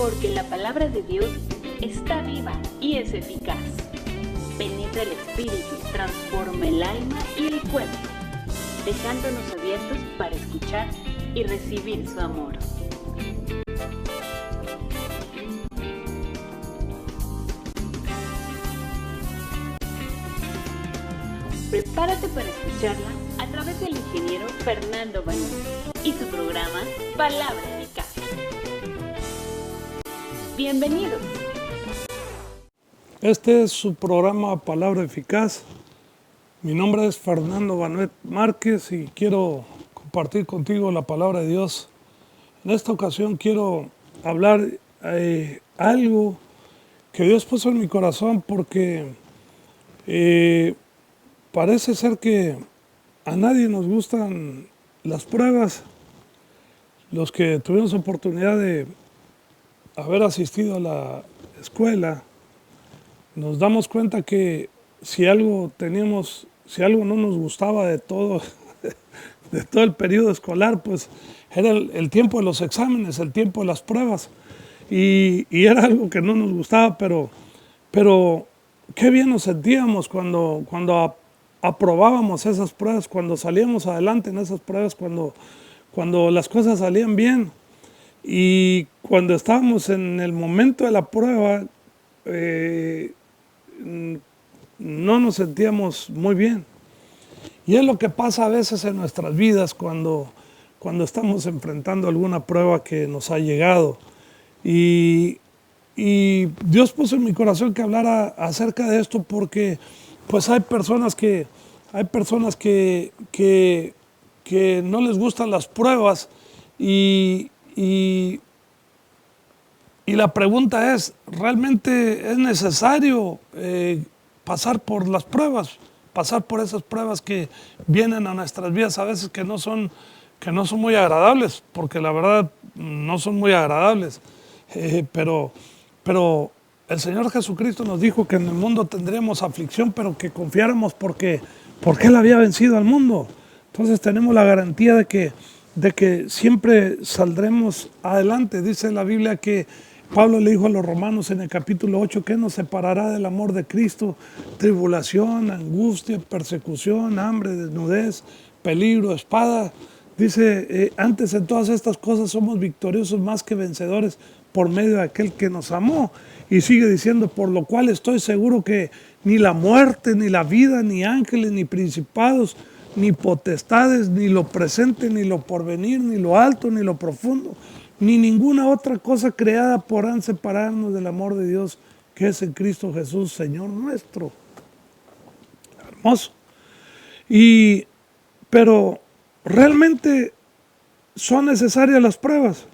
porque la palabra de Dios está viva y es eficaz. Penetra el espíritu, transforma el alma y el cuerpo, dejándonos abiertos para escuchar y recibir su amor. Prepárate para escucharla a través del ingeniero Fernando Banuet y su programa Palabra Eficaz. Bienvenidos. Este es su programa Palabra Eficaz. Mi nombre es Fernando Banuet Márquez y quiero compartir contigo la palabra de Dios. En esta ocasión quiero hablar algo que Dios puso en mi corazón porque parece ser que a nadie nos gustan las pruebas. Los que tuvimos oportunidad de haber asistido a la escuela, nos damos cuenta que si algo no nos gustaba de todo el periodo escolar, pues era el tiempo de los exámenes, el tiempo de las pruebas. Y era algo que no nos gustaba, pero qué bien nos sentíamos cuando aprobábamos esas pruebas, cuando salíamos adelante en esas pruebas, cuando las cosas salían bien. Y cuando estábamos en el momento de la prueba, no nos sentíamos muy bien. Y es lo que pasa a veces en nuestras vidas cuando estamos enfrentando alguna prueba que nos ha llegado. Y Dios puso en mi corazón que hablara acerca de esto porque pues hay personas que no les gustan las pruebas y la pregunta es, ¿realmente es necesario pasar por las pruebas? Pasar por esas pruebas que vienen a nuestras vidas a veces que no son muy agradables, porque la verdad no son muy agradables. Pero el Señor Jesucristo nos dijo que en el mundo tendríamos aflicción, pero que confiáramos porque Él había vencido al mundo. Entonces tenemos la garantía de que siempre saldremos adelante. Dice la Biblia que Pablo le dijo a los romanos en el capítulo 8, ¿qué nos separará del amor de Cristo? Tribulación, angustia, persecución, hambre, desnudez, peligro, espada. Dice, antes en todas estas cosas somos victoriosos más que vencedores por medio de aquel que nos amó. Y sigue diciendo, por lo cual estoy seguro que ni la muerte, ni la vida, ni ángeles, ni principados, ni potestades, ni lo presente, ni lo porvenir, ni lo alto, ni lo profundo, ni ninguna otra cosa creada podrán separarnos del amor de Dios que es en Cristo Jesús, Señor nuestro. Hermoso. Pero realmente son necesarias las pruebas.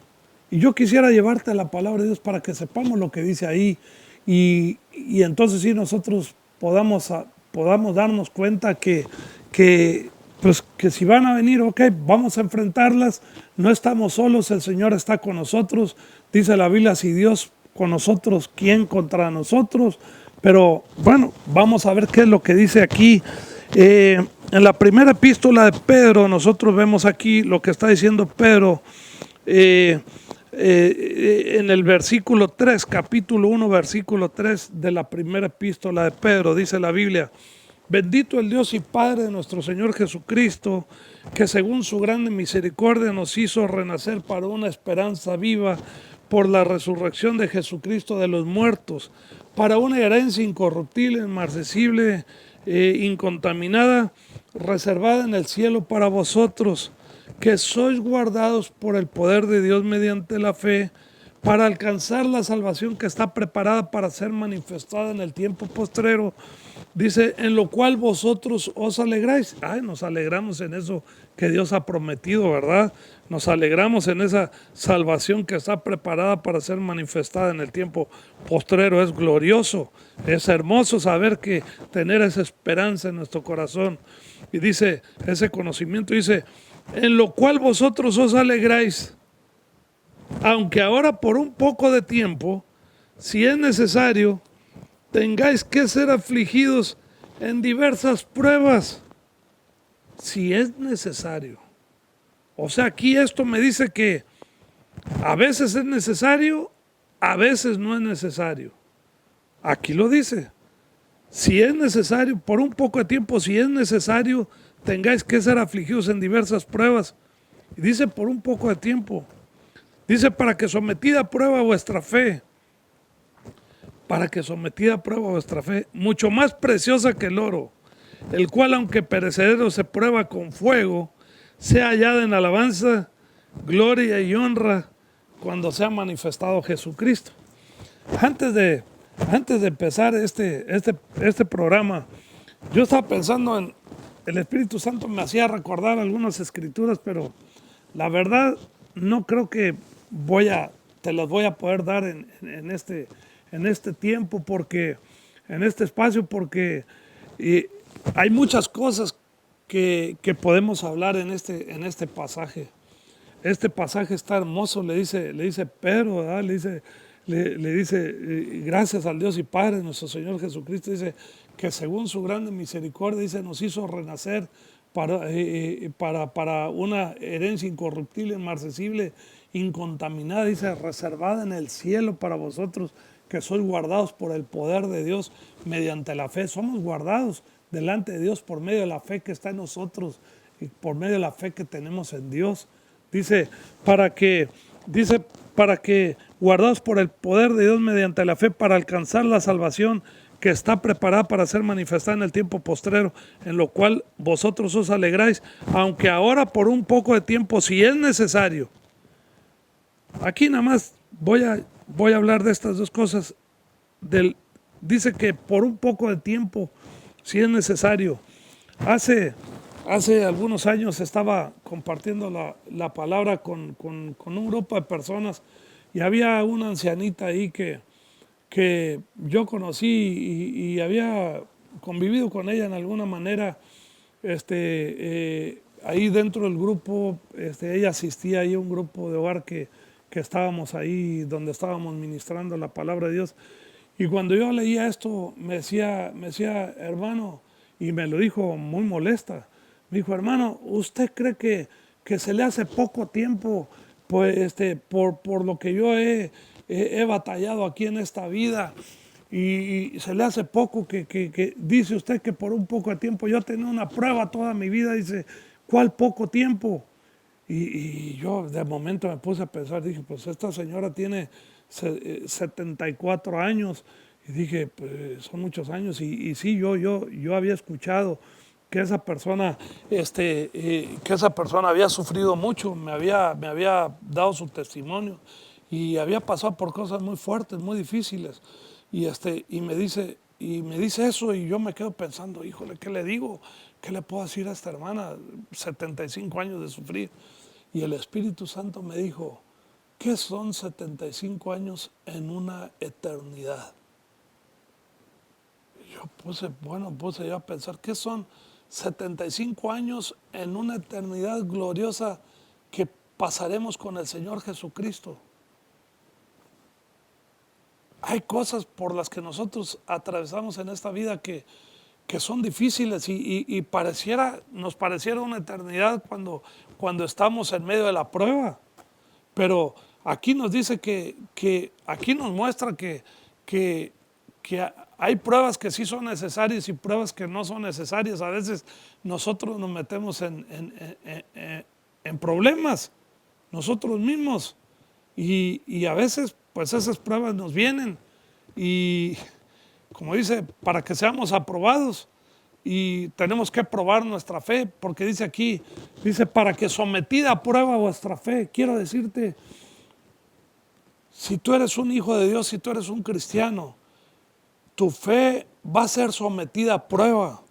Y yo quisiera llevarte a la palabra de Dios para que sepamos lo que dice ahí y entonces sí nosotros podamos darnos cuenta que si van a venir, ok, vamos a enfrentarlas, no estamos solos, el Señor está con nosotros. Dice la Biblia, si Dios con nosotros, ¿quién contra nosotros? Pero bueno, vamos a ver qué es lo que dice aquí. En la primera epístola de Pedro, nosotros vemos aquí lo que está diciendo Pedro, en el versículo 3, capítulo 1, versículo 3 de la primera epístola de Pedro, dice la Biblia, bendito el Dios y Padre de nuestro Señor Jesucristo, que según su grande misericordia nos hizo renacer para una esperanza viva por la resurrección de Jesucristo de los muertos, para una herencia incorruptible, inmarcesible, incontaminada, reservada en el cielo para vosotros, que sois guardados por el poder de Dios mediante la fe, para alcanzar la salvación que está preparada para ser manifestada en el tiempo postrero. Dice, en lo cual vosotros os alegráis. Nos alegramos en eso que Dios ha prometido, ¿verdad? Nos alegramos en esa salvación que está preparada para ser manifestada en el tiempo postrero. Es glorioso, es hermoso saber que tener esa esperanza en nuestro corazón. Y dice, ese conocimiento, dice, en lo cual vosotros os alegráis, aunque ahora por un poco de tiempo, si es necesario, tengáis que ser afligidos en diversas pruebas, si es necesario. O sea, aquí esto me dice que a veces es necesario a veces no es necesario. Aquí lo dice. Si es necesario, por un poco de tiempo, si es necesario, tengáis que ser afligidos en diversas pruebas. Y dice por un poco de tiempo. Dice para que sometida a prueba vuestra fe. Para que sometida a prueba vuestra fe, mucho más preciosa que el oro, el cual aunque perecedero se prueba con fuego, sea hallada en alabanza, gloria y honra cuando sea manifestado Jesucristo. Antes de empezar este programa, yo estaba pensando en el Espíritu Santo, me hacía recordar algunas escrituras, pero la verdad no creo que te las voy a poder dar en este tiempo, porque en este espacio, porque hay muchas cosas que podemos hablar en este pasaje. Este pasaje está hermoso, le dice Pedro, ¿verdad? Le dice gracias al Dios y Padre de nuestro Señor Jesucristo, dice que según su grande misericordia, dice, nos hizo renacer para una herencia incorruptible, inmarcesible, incontaminada, dice, reservada en el cielo para vosotros, que sois guardados por el poder de Dios mediante la fe. Somos guardados delante de Dios por medio de la fe que está en nosotros y por medio de la fe que tenemos en Dios. Dice, para que guardados por el poder de Dios mediante la fe para alcanzar la salvación que está preparada para ser manifestada en el tiempo postrero, en lo cual vosotros os alegráis, aunque ahora por un poco de tiempo, si es necesario. Aquí nada más voy a hablar de estas dos cosas. Dice que por un poco de tiempo, si es necesario. Hace algunos años estaba compartiendo la palabra con un grupo de personas y había una ancianita ahí que yo conocí y había convivido con ella en alguna manera. Ahí dentro del grupo, ella asistía ahí a un grupo de hogar que estábamos ahí, donde estábamos ministrando la palabra de Dios. Y cuando yo leía esto, me decía, hermano, y me lo dijo muy molesta, me dijo, hermano, ¿usted cree que se le hace poco tiempo pues, por lo que yo he batallado aquí en esta vida? Y se le hace poco que dice usted que por un poco de tiempo, yo he tenido una prueba toda mi vida, dice, ¿cuál poco tiempo? Y yo de momento me puse a pensar, dije, pues esta señora tiene 74 años, y dije, pues son muchos años, y sí, yo había escuchado que esa persona había sufrido mucho, me había dado su testimonio, y había pasado por cosas muy fuertes, muy difíciles, y me dice eso, y yo me quedo pensando, híjole, ¿qué le digo? ¿Qué le puedo decir a esta hermana? 75 años de sufrir. Y el Espíritu Santo me dijo, ¿qué son 75 años en una eternidad? Y yo puse yo a pensar, ¿qué son 75 años en una eternidad gloriosa que pasaremos con el Señor Jesucristo? Hay cosas por las que nosotros atravesamos en esta vida que son difíciles y nos pareciera una eternidad cuando estamos en medio de la prueba. Pero aquí nos dice aquí nos muestra que hay pruebas que sí son necesarias y pruebas que no son necesarias. A veces nosotros nos metemos en problemas nosotros mismos y a veces pues esas pruebas nos vienen y como dice, para que seamos aprobados, y tenemos que probar nuestra fe, porque dice aquí, dice, para que sometida a prueba vuestra fe. Quiero decirte, si tú eres un hijo de Dios, si tú eres un cristiano, tu fe va a ser sometida a prueba.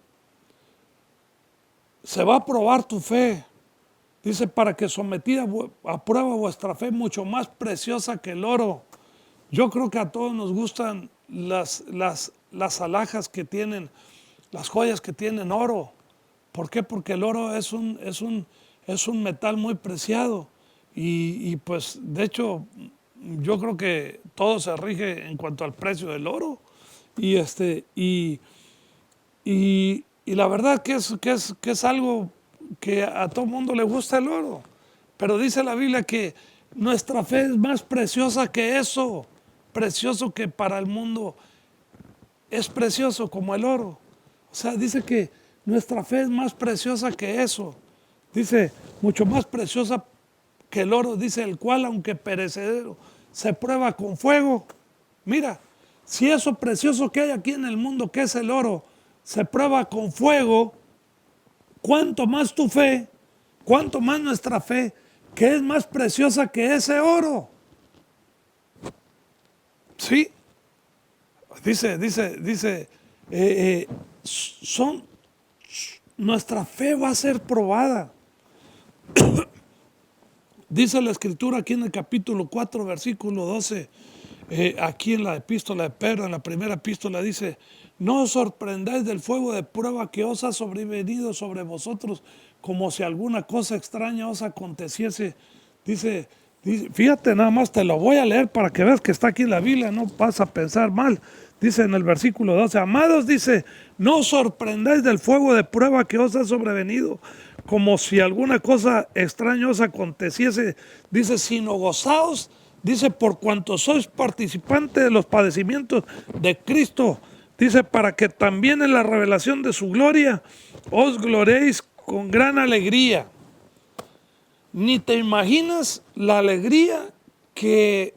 Se va a probar tu fe. Dice, para que sometida a prueba vuestra fe, mucho más preciosa que el oro. Yo creo que a todos nos gustan las alhajas que tienen, las joyas que tienen oro. ¿Por qué? Porque el oro es un metal muy preciado y pues de hecho yo creo que todo se rige en cuanto al precio del oro y la verdad que es algo que a todo mundo le gusta el oro, pero dice la Biblia que nuestra fe es más preciosa que eso. precioso que para el mundo es precioso como el oro. O sea, dice que nuestra fe es más preciosa que eso. Dice, mucho más preciosa que el oro, dice, el cual aunque perecedero se prueba con fuego. Mira, si eso precioso que hay aquí en el mundo, que es el oro, se prueba con fuego, cuánto más tu fe, cuánto más nuestra fe, que es más preciosa que ese oro. Sí, dice, nuestra fe va a ser probada. Dice la escritura aquí en el capítulo 4, versículo 12, aquí en la epístola de Pedro, en la primera epístola dice, no os sorprendáis del fuego de prueba que os ha sobrevenido sobre vosotros, como si alguna cosa extraña os aconteciese. Dice, fíjate nada más, te lo voy a leer para que veas que está aquí en la Biblia, no vas a pensar mal. Dice en el versículo 12, amados, dice, no os sorprendáis del fuego de prueba que os ha sobrevenido, como si alguna cosa extraña os aconteciese. Dice, sino gozaos, dice, por cuanto sois participantes de los padecimientos de Cristo. Dice, para que también en la revelación de su gloria os gloriéis con gran alegría. Ni te imaginas la alegría que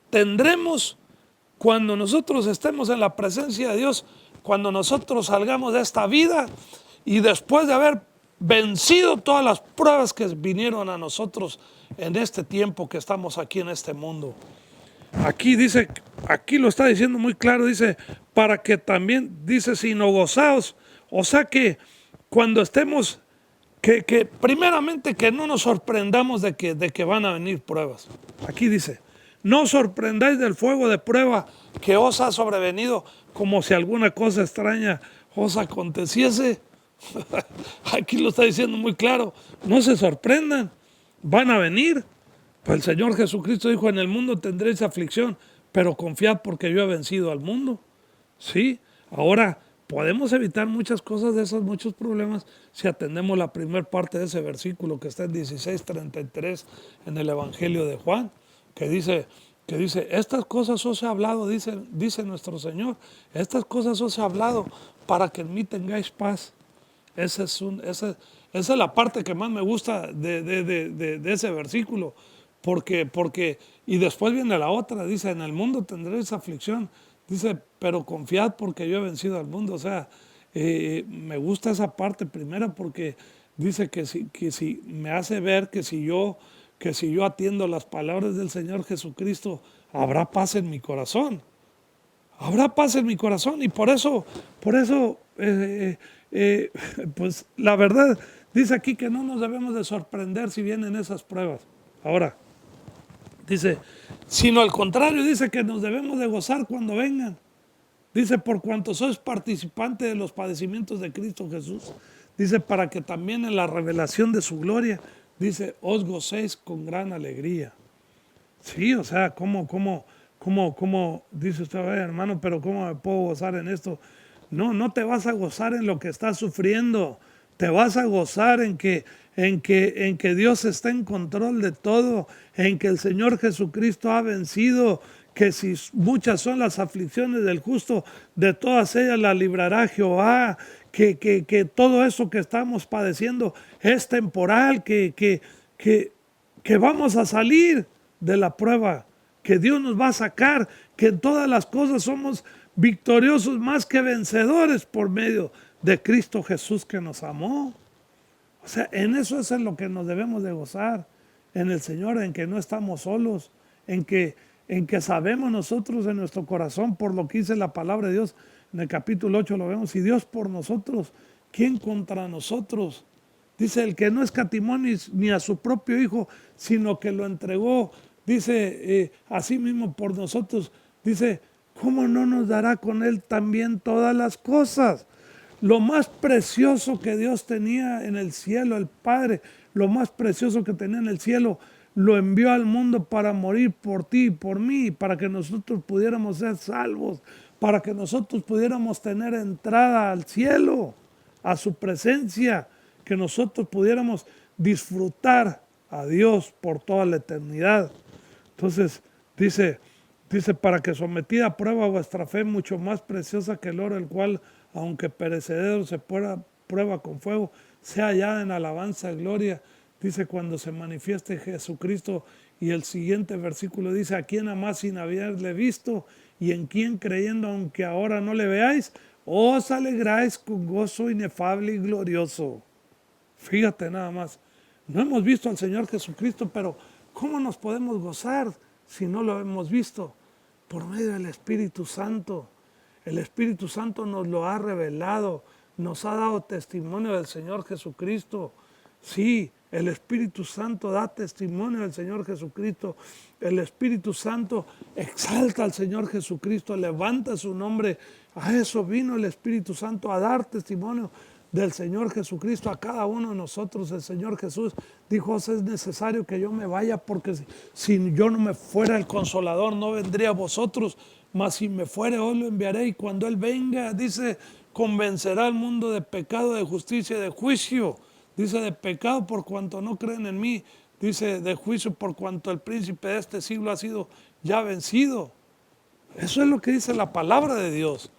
tendremos cuando nosotros estemos en la presencia de Dios, cuando nosotros salgamos de esta vida y después de haber vencido todas las pruebas que vinieron a nosotros en este tiempo que estamos aquí en este mundo. Aquí dice, aquí lo está diciendo muy claro, dice, para que también, dice, sino gozaos. O sea que cuando estemos, que primeramente que no nos sorprendamos de que van a venir pruebas. Aquí dice, no os sorprendáis del fuego de prueba que os ha sobrevenido, como si alguna cosa extraña os aconteciese. Aquí lo está diciendo muy claro, no se sorprendan, van a venir. Pues el Señor Jesucristo dijo, en el mundo tendréis aflicción, pero confiad porque yo he vencido al mundo. Sí, ahora podemos evitar muchas cosas de esos, muchos problemas, si atendemos la primera parte de ese versículo que está en 16:33 en el Evangelio de Juan, que dice, estas cosas os he hablado, dice nuestro Señor, estas cosas os he hablado para que en mí tengáis paz. Esa es la parte que más me gusta de ese versículo, porque y después viene la otra, dice, en el mundo tendréis aflicción, dice, pero confiad porque yo he vencido al mundo. O sea, me gusta esa parte primera porque dice que si me hace ver que si yo atiendo las palabras del Señor Jesucristo, habrá paz en mi corazón. Habrá paz en mi corazón y por eso, pues la verdad, dice aquí que no nos debemos de sorprender si vienen esas pruebas. Ahora, dice, sino al contrario, dice que nos debemos de gozar cuando vengan. Dice, por cuanto sois participantes de los padecimientos de Cristo Jesús. Dice, para que también en la revelación de su gloria, dice, os gocéis con gran alegría. Sí, o sea, ¿cómo dice usted, hermano, pero cómo me puedo gozar en esto? No te vas a gozar en lo que estás sufriendo, te vas a gozar en que Dios está en control de todo, en que el Señor Jesucristo ha vencido, que si muchas son las aflicciones del justo, de todas ellas la librará Jehová, que todo eso que estamos padeciendo es temporal, que vamos a salir de la prueba, que Dios nos va a sacar, que en todas las cosas somos victoriosos más que vencedores por medio de Cristo Jesús que nos amó. O sea, en eso es en lo que nos debemos de gozar, en el Señor, en que no estamos solos, en que sabemos nosotros en nuestro corazón por lo que dice la palabra de Dios. En el capítulo 8 lo vemos, si Dios por nosotros, ¿quién contra nosotros? Dice, el que no escatimó ni a su propio Hijo, sino que lo entregó, dice, así mismo por nosotros, dice, ¿cómo no nos dará con Él también todas las cosas? Lo más precioso que Dios tenía en el cielo, el Padre, lo más precioso que tenía en el cielo, lo envió al mundo para morir por ti y por mí, para que nosotros pudiéramos ser salvos, para que nosotros pudiéramos tener entrada al cielo, a su presencia, que nosotros pudiéramos disfrutar a Dios por toda la eternidad. Entonces dice, Dice, para que sometida a prueba vuestra fe, mucho más preciosa que el oro, el cual, aunque perecedero, se prueba con fuego, sea hallada en alabanza y gloria. Dice, cuando se manifieste Jesucristo. Y el siguiente versículo dice, a quien amás sin haberle visto, y en quien creyendo, aunque ahora no le veáis, os alegráis con gozo inefable y glorioso. Fíjate nada más, no hemos visto al Señor Jesucristo, pero ¿cómo nos podemos gozar si no lo hemos visto? Por medio del Espíritu Santo. El Espíritu Santo nos lo ha revelado, nos ha dado testimonio del Señor Jesucristo. Sí, el Espíritu Santo da testimonio del Señor Jesucristo. El Espíritu Santo exalta al Señor Jesucristo, levanta su nombre. A eso vino el Espíritu Santo, a dar testimonio del Señor Jesucristo a cada uno de nosotros. El Señor Jesús dijo, es necesario que yo me vaya, porque si yo no me fuera el Consolador, no vendría a vosotros, mas si me fuere, os lo enviaré, y cuando Él venga, dice, convencerá al mundo de pecado, de justicia y de juicio. Dice, de pecado por cuanto no creen en mí. Dice, de juicio por cuanto el príncipe de este siglo ha sido ya vencido. Eso es lo que dice la palabra de Dios.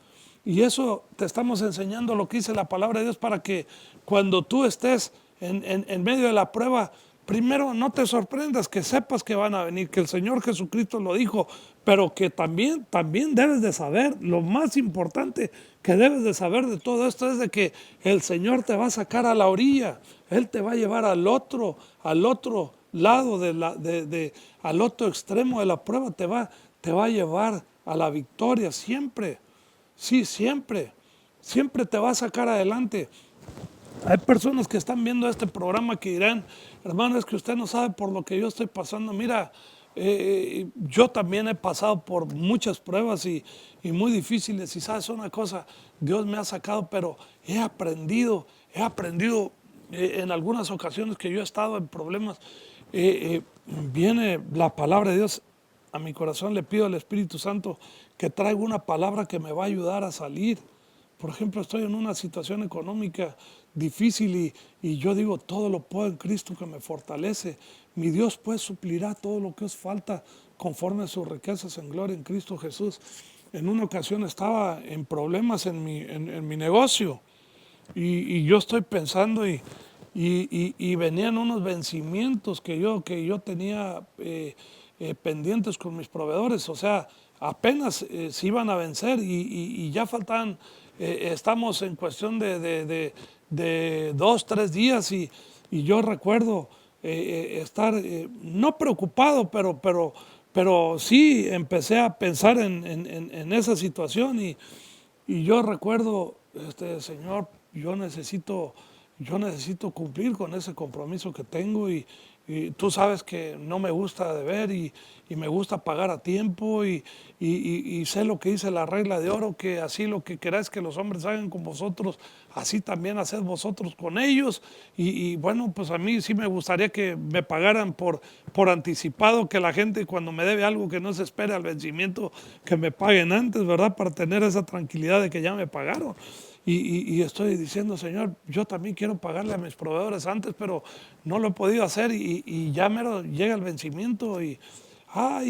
Y eso te estamos enseñando lo que dice la palabra de Dios, para que cuando tú estés en medio de la prueba, primero no te sorprendas, que sepas que van a venir, que el Señor Jesucristo lo dijo, pero que también debes de saber, lo más importante que debes de saber de todo esto es de que el Señor te va a sacar a la orilla, Él te va a llevar al otro lado, al otro extremo de la prueba, te va a llevar a la victoria siempre. Sí, siempre te va a sacar adelante. Hay personas que están viendo este programa que dirán, hermano, es que usted no sabe por lo que yo estoy pasando. Mira, yo también he pasado por muchas pruebas y muy difíciles, y sabes una cosa, Dios me ha sacado, pero he aprendido en algunas ocasiones que yo he estado en problemas, viene la palabra de Dios a mi corazón, le pido al Espíritu Santo que traiga una palabra que me va a ayudar a salir. Por ejemplo, estoy en una situación económica difícil y yo digo, todo lo puedo en Cristo que me fortalece. Mi Dios pues suplirá todo lo que os falta conforme a sus riquezas en gloria en Cristo Jesús. En una ocasión estaba en problemas en mi negocio y yo estoy pensando y venían unos vencimientos que yo tenía pendientes con mis proveedores, o sea, apenas se iban a vencer y ya faltaban, estamos en cuestión de 2, 3 días y yo recuerdo estar no preocupado, pero sí empecé a pensar en esa situación y yo recuerdo, Señor, yo necesito cumplir con ese compromiso que tengo y tú sabes que no me gusta deber y me gusta pagar a tiempo y sé lo que dice la regla de oro, que así lo que queráis que los hombres hagan con vosotros, así también haced vosotros con ellos. Y bueno, pues a mí sí me gustaría que me pagaran por anticipado, que la gente cuando me debe algo que no se espere al vencimiento, que me paguen antes, ¿verdad? Para tener esa tranquilidad de que ya me pagaron. Y estoy diciendo, Señor, yo también quiero pagarle a mis proveedores antes, pero no lo he podido hacer y ya mero llega el vencimiento y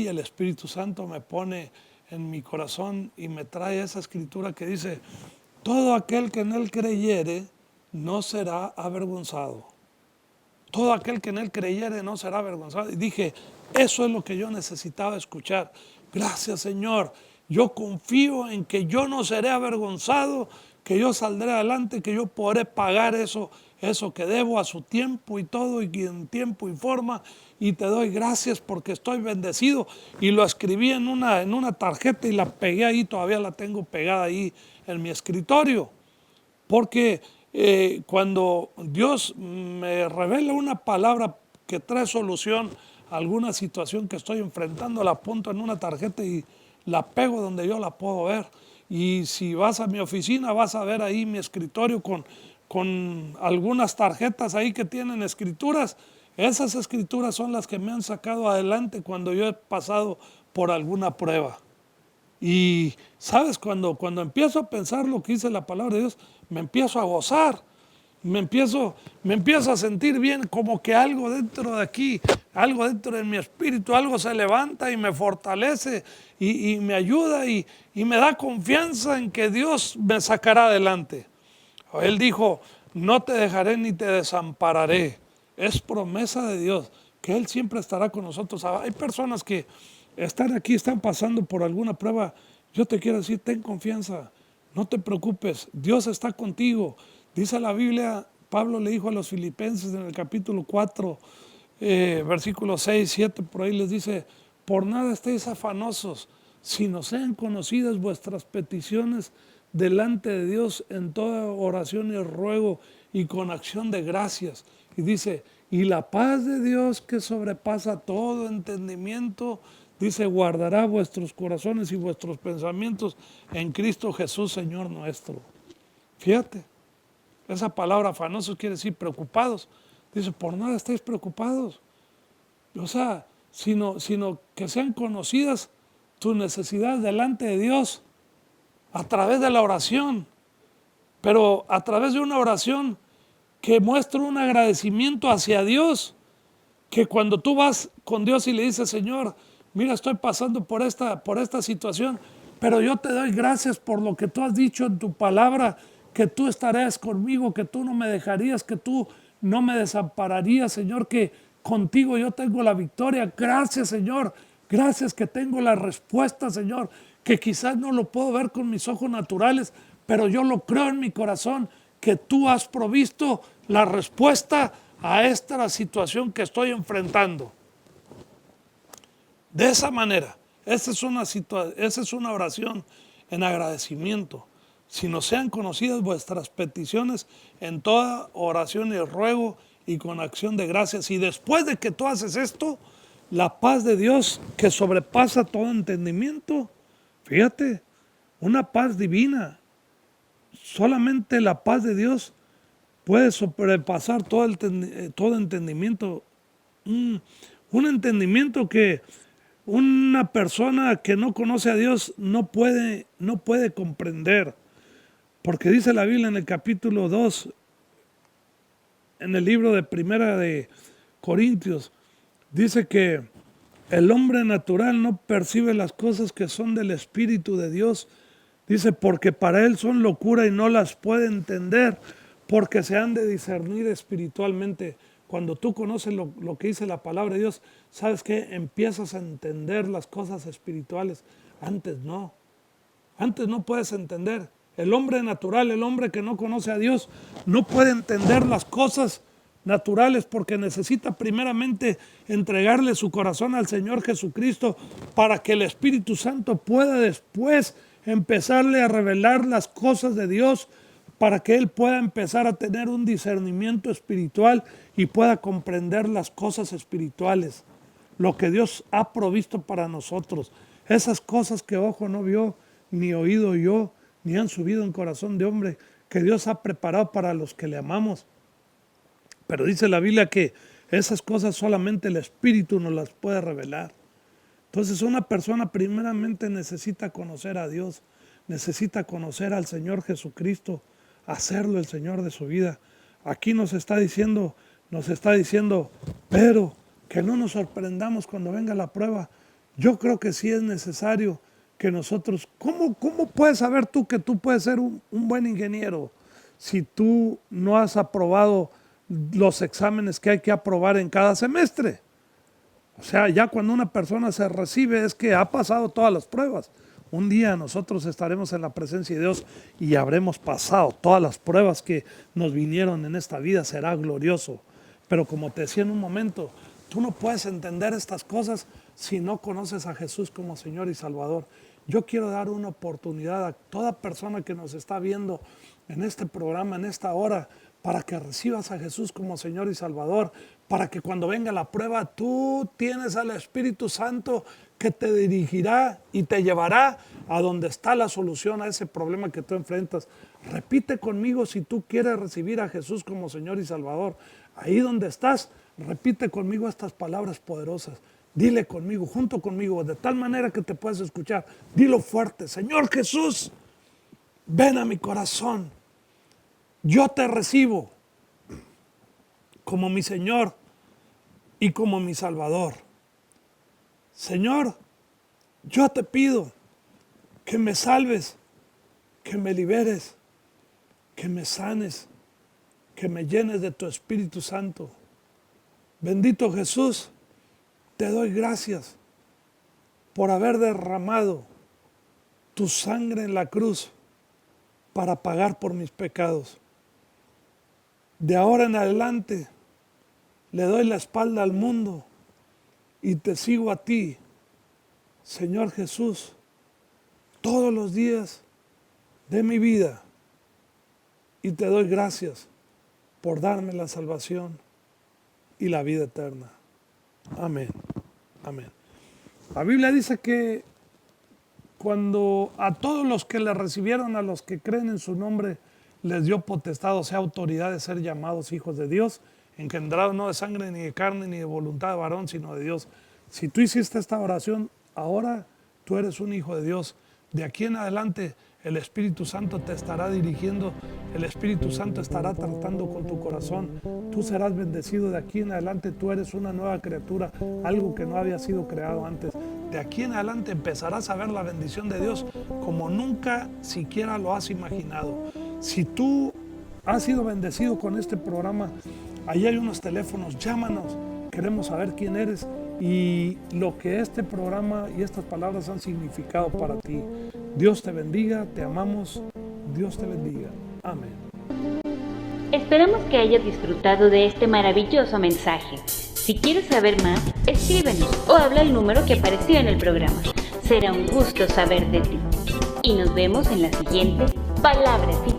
el Espíritu Santo me pone en mi corazón y me trae esa escritura que dice, todo aquel que en Él creyere no será avergonzado. Todo aquel que en Él creyere no será avergonzado. Y dije, eso es lo que yo necesitaba escuchar. Gracias, Señor. Yo confío en que yo no seré avergonzado, que yo saldré adelante, que yo podré pagar eso que debo a su tiempo y todo, y en tiempo y forma. Y te doy gracias porque estoy bendecido. Y lo escribí en una tarjeta y la pegué ahí, todavía la tengo pegada ahí en mi escritorio. Porque cuando Dios me revela una palabra que trae solución a alguna situación que estoy enfrentando, la apunto en una tarjeta y la pego donde yo la puedo ver. Y si vas a mi oficina vas a ver ahí mi escritorio con algunas tarjetas ahí que tienen escrituras. Esas escrituras son las que me han sacado adelante cuando yo he pasado por alguna prueba. Y sabes, cuando empiezo a pensar lo que dice la palabra de Dios, me empiezo a gozar. me empiezo a sentir bien, como que algo dentro de aquí, algo dentro de mi espíritu, algo se levanta y me fortalece y me ayuda y me da confianza en que Dios me sacará adelante. Él dijo, no te dejaré ni te desampararé. Es promesa de Dios que Él siempre estará con nosotros. Hay personas que están aquí, están pasando por alguna prueba. Yo te quiero decir, ten confianza, no te preocupes, Dios está contigo. Dice la Biblia, Pablo le dijo a los filipenses en el capítulo 4, versículos 6, 7, por ahí les dice, por nada estéis afanosos, sino sean conocidas vuestras peticiones delante de Dios en toda oración y ruego y con acción de gracias. Y dice, y la paz de Dios que sobrepasa todo entendimiento, dice, guardará vuestros corazones y vuestros pensamientos en Cristo Jesús, Señor nuestro. Fíjate, esa palabra afanosos quiere decir preocupados. Dice, por nada estéis preocupados. O sea, sino que sean conocidas tus necesidades delante de Dios a través de la oración, pero a través de una oración que muestra un agradecimiento hacia Dios, que cuando tú vas con Dios y le dices, Señor, mira, estoy pasando por esta situación, pero yo te doy gracias por lo que tú has dicho en tu palabra, que tú estarías conmigo, que tú no me dejarías, que tú no me desampararías, Señor, que contigo yo tengo la victoria. Gracias, Señor. Gracias que tengo la respuesta, Señor, que quizás no lo puedo ver con mis ojos naturales, pero yo lo creo en mi corazón, que tú has provisto la respuesta a esta situación que estoy enfrentando. De esa manera, esa es una oración en agradecimiento. Si no sean conocidas vuestras peticiones en toda oración y ruego y con acción de gracias. Y después de que tú haces esto, la paz de Dios que sobrepasa todo entendimiento, fíjate, una paz divina. Solamente la paz de Dios puede sobrepasar todo entendimiento. Un entendimiento que una persona que no conoce a Dios no puede comprender. Porque dice la Biblia en el capítulo 2, en el libro de Primera de Corintios, dice que el hombre natural no percibe las cosas que son del Espíritu de Dios. Dice, porque para él son locura y no las puede entender, porque se han de discernir espiritualmente. Cuando tú conoces lo que dice la palabra de Dios, ¿sabes qué? Empiezas a entender las cosas espirituales. Antes no puedes entender. El hombre natural, el hombre que no conoce a Dios, no puede entender las cosas naturales porque necesita primeramente entregarle su corazón al Señor Jesucristo para que el Espíritu Santo pueda después empezarle a revelar las cosas de Dios, para que él pueda empezar a tener un discernimiento espiritual y pueda comprender las cosas espirituales, lo que Dios ha provisto para nosotros. Esas cosas que ojo no vio, ni oído oyó, ni han subido en corazón de hombre, que Dios ha preparado para los que le amamos. Pero dice la Biblia que esas cosas solamente el Espíritu nos las puede revelar. Entonces una persona primeramente necesita conocer a Dios, necesita conocer al Señor Jesucristo, hacerlo el Señor de su vida. Aquí nos está diciendo, pero que no nos sorprendamos cuando venga la prueba. Yo creo que sí es necesario que nosotros, ¿cómo puedes saber tú que tú puedes ser un buen ingeniero si tú no has aprobado los exámenes que hay que aprobar en cada semestre? O sea, ya cuando una persona se recibe es que ha pasado todas las pruebas. Un día nosotros estaremos en la presencia de Dios y habremos pasado todas las pruebas que nos vinieron en esta vida. Será glorioso. Pero como te decía en un momento, tú no puedes entender estas cosas si no conoces a Jesús como Señor y Salvador. Yo quiero dar una oportunidad a toda persona que nos está viendo en este programa, en esta hora, para que recibas a Jesús como Señor y Salvador, para que cuando venga la prueba tú tienes al Espíritu Santo que te dirigirá y te llevará a donde está la solución a ese problema que tú enfrentas. Repite conmigo si tú quieres recibir a Jesús como Señor y Salvador. Ahí donde estás, repite conmigo estas palabras poderosas. Dile conmigo, junto conmigo, de tal manera que te puedas escuchar. Dilo fuerte, Señor Jesús, ven a mi corazón. Yo te recibo como mi Señor y como mi Salvador. Señor, yo te pido que me salves, que me liberes, que me sanes, que me llenes de tu Espíritu Santo. Bendito Jesús, te doy gracias por haber derramado tu sangre en la cruz para pagar por mis pecados. De ahora en adelante le doy la espalda al mundo y te sigo a ti, Señor Jesús, todos los días de mi vida, y te doy gracias por darme la salvación y la vida eterna. Amén. Amén. La Biblia dice que cuando a todos los que le recibieron, a los que creen en su nombre, les dio potestad, o sea, autoridad de ser llamados hijos de Dios, engendrados no de sangre, ni de carne, ni de voluntad de varón, sino de Dios. Si tú hiciste esta oración, ahora tú eres un hijo de Dios. De aquí en adelante el Espíritu Santo te estará dirigiendo, el Espíritu Santo estará tratando con tu corazón. Tú serás bendecido de aquí en adelante, tú eres una nueva criatura, algo que no había sido creado antes. De aquí en adelante empezarás a ver la bendición de Dios como nunca siquiera lo has imaginado. Si tú has sido bendecido con este programa, ahí hay unos teléfonos, llámanos, queremos saber quién eres y lo que este programa y estas palabras han significado para ti. Dios te bendiga, te amamos, Dios te bendiga. Amén. Esperamos que hayas disfrutado de este maravilloso mensaje. Si quieres saber más, escríbenos o habla el número que apareció en el programa. Será un gusto saber de ti. Y nos vemos en la siguiente Palabras y